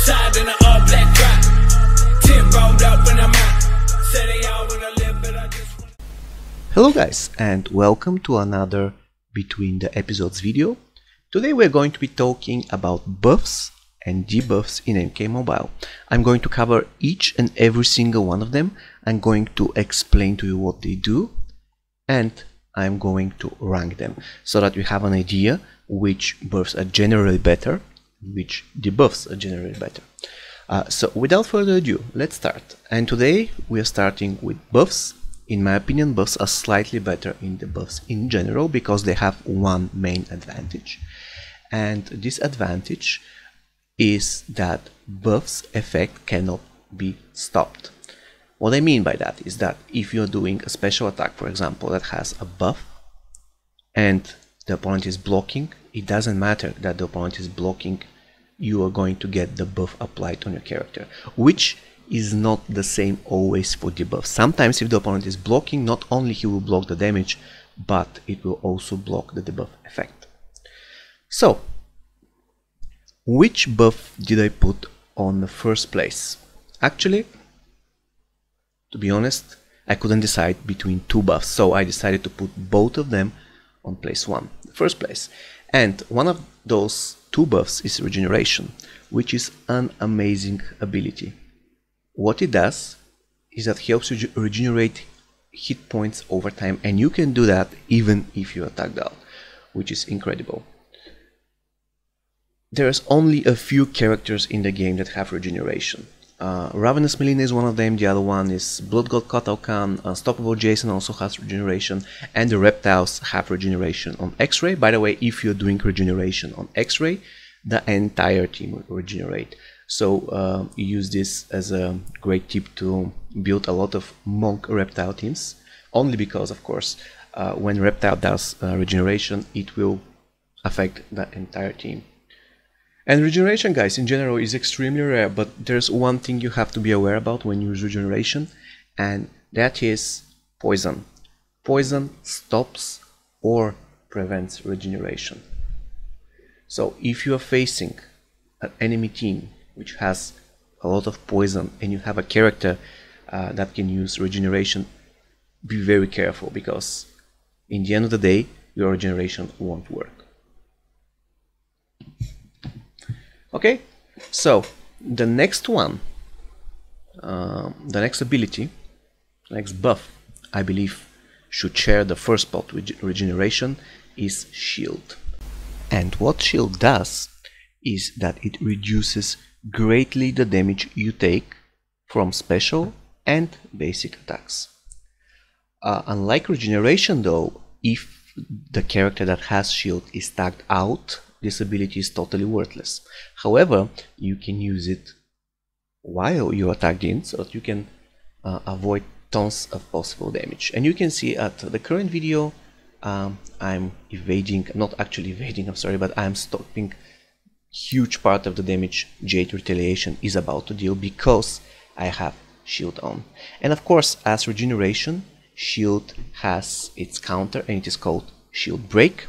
Outside in an all black drop. 10 rolled up and I'm out. Say they all wanna live, but I just want. Hello guys, and welcome to another Between the Episodes video. Today we're going to be talking about buffs and debuffs in MK Mobile. I'm going to cover each and every single one of them. I'm going to explain to you what they do, and I'm going to rank them so that you have an idea which buffs are generally better, which debuffs are generally better. So without further ado, let's start. And today we are starting with buffs. In my opinion, buffs are slightly better in the buffs in general because they have one main advantage. And this advantage is that buffs effect cannot be stopped. What I mean by that is that if you're doing a special attack, for example, that has a buff and the opponent is blocking, it doesn't matter that the opponent is blocking, you are going to get the buff applied on your character, which is not the same always for debuffs. Sometimes if the opponent is blocking, not only he will block the damage, but it will also block the debuff effect. So, which buff did I put on the first place? Actually, to be honest, I couldn't decide between two buffs, so I decided to put both of them on place one, the first place. And one of those two buffs is Regeneration, which is an amazing ability. What it does is that it helps you regenerate hit points over time, and you can do that even if you attack down, which is incredible. There's only a few characters in the game that have Regeneration. Ravenous Melina is one of them, the other one is Blood God Kotal Khan, Unstoppable Jason also has Regeneration, and the Reptiles have Regeneration on X-Ray. By the way, if you're doing Regeneration on X-Ray, the entire team will regenerate. So use this as a great tip to build a lot of Monk Reptile teams, only because, of course, when Reptile does Regeneration, it will affect the entire team. And Regeneration, guys, in general is extremely rare, but there's one thing you have to be aware about when you use Regeneration, and that is poison. Poison stops or prevents regeneration. So if you are facing an enemy team which has a lot of poison and you have a character that can use Regeneration, be very careful, because in the end of the day your Regeneration won't work. Okay, so the next one, the next ability, next buff, I believe should share the first spot with Regeneration, is Shield. And what Shield does is that it reduces greatly the damage you take from special and basic attacks. Unlike Regeneration though, if the character that has Shield is tagged out, this ability is totally worthless. However, you can use it while you are tagged in, so that you can avoid tons of possible damage. And you can see at the current video, I'm evading, not actually evading, I'm sorry, but I'm stopping huge part of the damage Jade Retaliation is about to deal because I have Shield on. And of course, as Regeneration, Shield has its counter, and it is called Shield Break.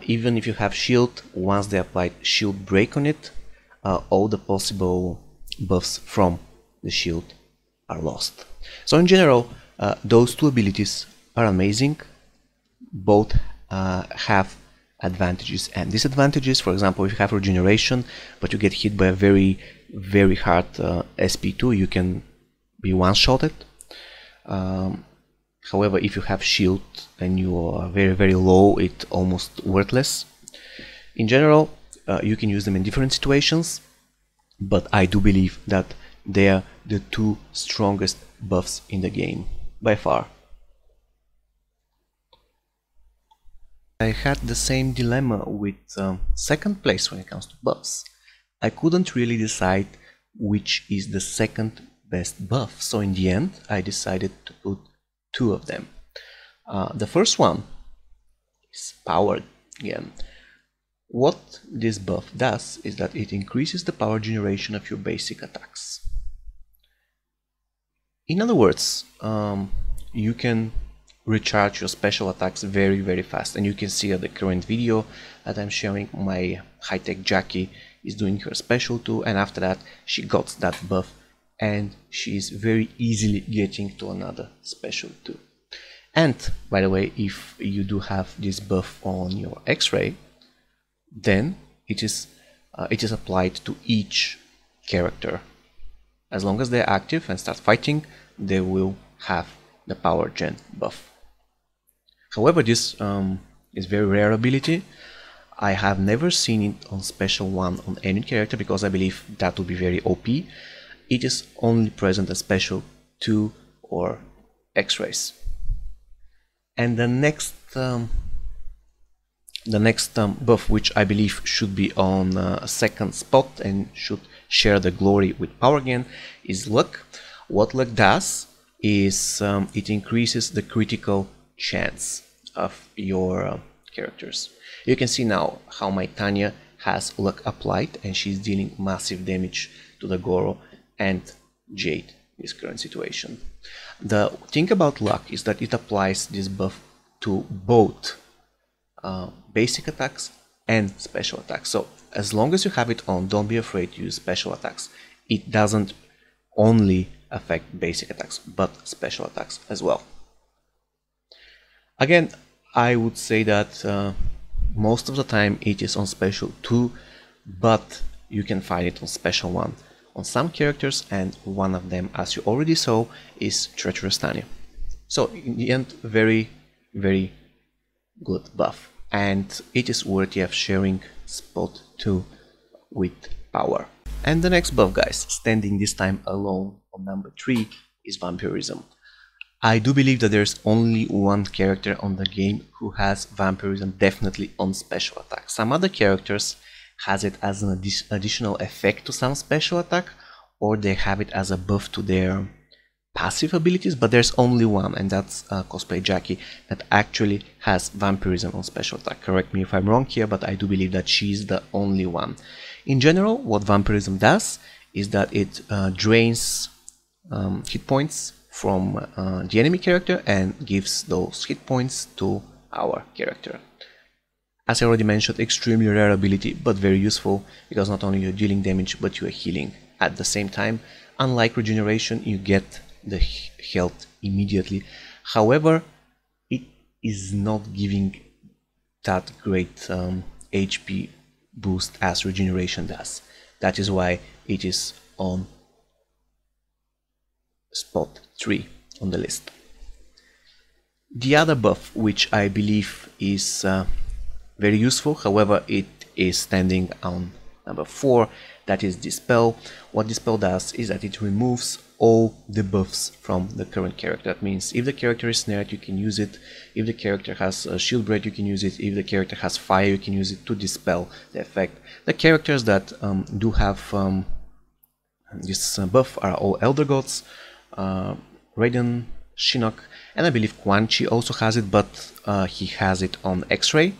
Even if you have Shield, once they apply Shield Break on it, all the possible buffs from the Shield are lost. So in general, those two abilities are amazing. Both have advantages and disadvantages. For example, if you have Regeneration but you get hit by a very hard SP2, you can be one-shotted. However, if you have Shield and you are very low, it's almost worthless. In general, you can use them in different situations, but I do believe that they are the two strongest buffs in the game, by far. I had the same dilemma with second place when it comes to buffs. I couldn't really decide which is the second best buff, so in the end I decided to put two of them. The first one is Power again. What this buff does is that it increases the power generation of your basic attacks. In other words, you can recharge your special attacks very fast, and you can see at the current video that I'm showing my high-tech Jackie is doing her special 2, and after that she got that buff and she is very easily getting to another special 2. And by the way, if you do have this buff on your X-ray, then it is applied to each character. As long as they're active and start fighting, they will have the power gen buff. However, this is very rare ability. I have never seen it on special 1 on any character because I believe that would be very OP. It is only present as special 2 or X-rays. And the next buff, which I believe should be on a second spot and should share the glory with power again, is luck. What luck does is it increases the critical chance of your characters. You can see now how my Tanya has luck applied and she's dealing massive damage to the Goro and Jade in this current situation. The thing about luck is that it applies this buff to both basic attacks and special attacks. So as long as you have it on, don't be afraid to use special attacks. It doesn't only affect basic attacks, but special attacks as well. Again, I would say that most of the time it is on special 2, but you can find it on special 1 on some characters, and one of them, as you already saw, is Treacherous Tanya. So in the end, very, very good buff, and it is worthy of sharing spot 2 with power. And the next buff, guys, standing this time alone on number 3, is Vampirism. I do believe that there's only one character on the game who has Vampirism definitely on special attack. Some other characters has it as an additional effect to some special attack, or they have it as a buff to their passive abilities, but there's only one, and that's Cosplay Jackie, that actually has Vampirism on special attack. Correct me if I'm wrong here, but I do believe that she's the only one. In general, what Vampirism does is that it drains hit points from the enemy character and gives those hit points to our character. As I already mentioned, extremely rare ability, but very useful, because not only you're dealing damage, but you are healing at the same time. Unlike Regeneration, you get the health immediately. However, it is not giving that great HP boost as Regeneration does. That is why it is on spot 3 on the list. The other buff, which I believe is very useful, however it is standing on number 4, that is Dispel. What Dispel does is that it removes all the buffs from the current character. That means if the character is snared, you can use it. If the character has a shield break, you can use it. If the character has fire, you can use it to dispel the effect. The characters that do have this buff are all Elder Gods, Raiden, Shinnok, and I believe Quan Chi also has it, but he has it on X-Ray.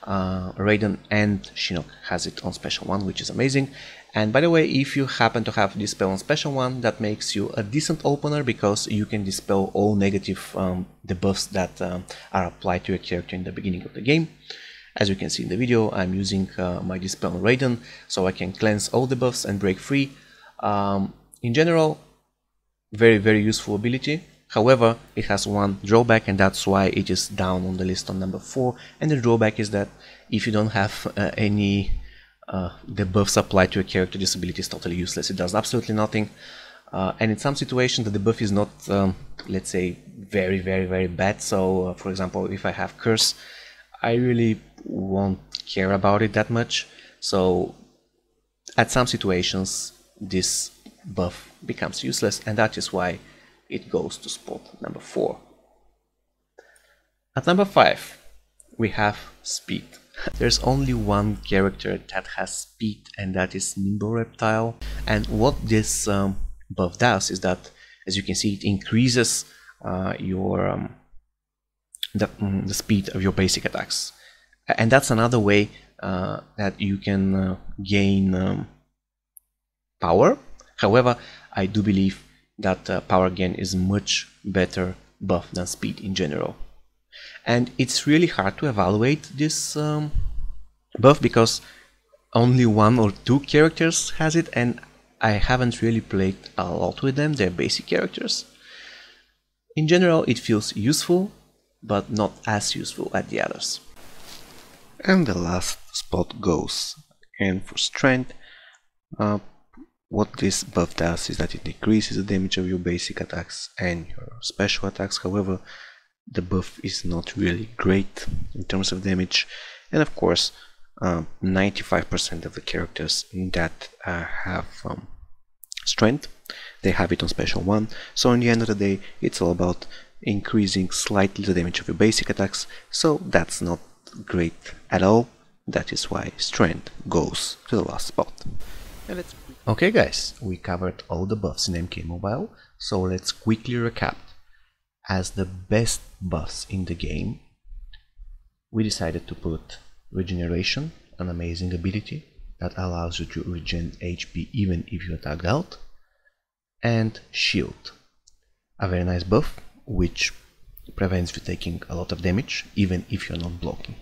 Raiden and Shinnok has it on Special 1, which is amazing. And by the way, if you happen to have Dispel on Special 1, that makes you a decent opener, because you can dispel all negative debuffs that are applied to your character in the beginning of the game. As you can see in the video, I'm using my Dispel on Raiden, so I can cleanse all debuffs and break free. In general, very, very useful ability. However, it has one drawback, and that's why it is down on the list on number 4. And the drawback is that if you don't have any debuffs applied to a character, this ability is totally useless. It does absolutely nothing. And in some situations, the debuff is not, let's say, very, very, very bad. So, for example, if I have Curse, I really won't care about it that much. So, at some situations, this buff becomes useless, and that is why it goes to spot number 4. At number 5, we have Speed. There's only one character that has speed, and that is Nimble Reptile. And what this buff does is that, as you can see, it increases your the speed of your basic attacks. And that's another way that you can gain power. However, I do believe that power gain is much better buff than speed in general. And it's really hard to evaluate this buff, because only 1 or 2 characters has it, and I haven't really played a lot with them. They're basic characters. In general, it feels useful, but not as useful as the others. And the last spot goes and for strength. What this buff does is that it decreases the damage of your basic attacks and your special attacks. However, the buff is not really great in terms of damage, and of course 95% of the characters that have strength, they have it on special 1, so in the end of the day it's all about increasing slightly the damage of your basic attacks, so that's not great at all. That is why strength goes to the last spot. Okay guys, we covered all the buffs in MK Mobile, so let's quickly recap. As the best buffs in the game, we decided to put Regeneration, an amazing ability that allows you to regen HP even if you attack out, and Shield, a very nice buff which prevents you taking a lot of damage even if you're not blocking.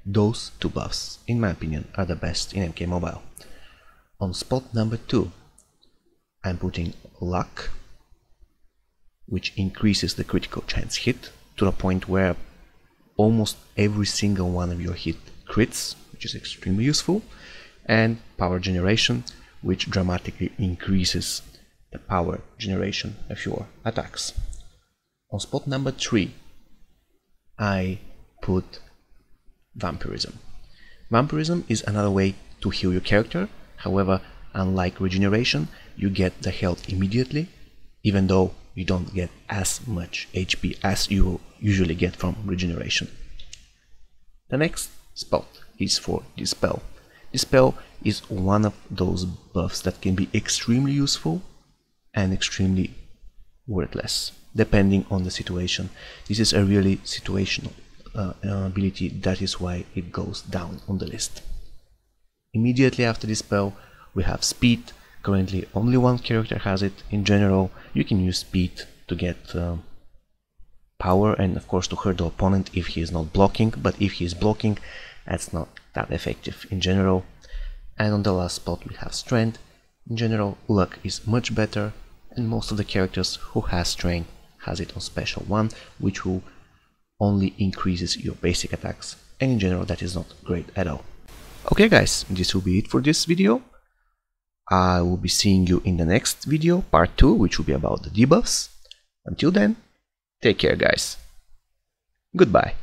Those 2 buffs, in my opinion, are the best in MK Mobile. On spot number 2, I'm putting Luck, which increases the critical chance hit to the point where almost every single one of your hit crits, which is extremely useful, and Power Generation, which dramatically increases the power generation of your attacks. On spot number 3, I put Vampirism. Vampirism is another way to heal your character. However, unlike Regeneration, you get the health immediately, even though you don't get as much HP as you usually get from Regeneration. The next spot is for Dispel. Dispel is one of those buffs that can be extremely useful and extremely worthless, depending on the situation. This is a really situational ability, that is why it goes down on the list. Immediately after Dispel, we have Speed. Currently only 1 character has it. In general, you can use Speed to get power and of course to hurt the opponent if he is not blocking, but if he is blocking, that's not that effective in general. And on the last spot we have Strength. In general, Luck is much better, and most of the characters who has Strength has it on special 1, which will only increases your basic attacks, and in general that is not great at all. Okay guys, this will be it for this video. I will be seeing you in the next video, part 2, which will be about the debuffs. Until then, take care guys. Goodbye.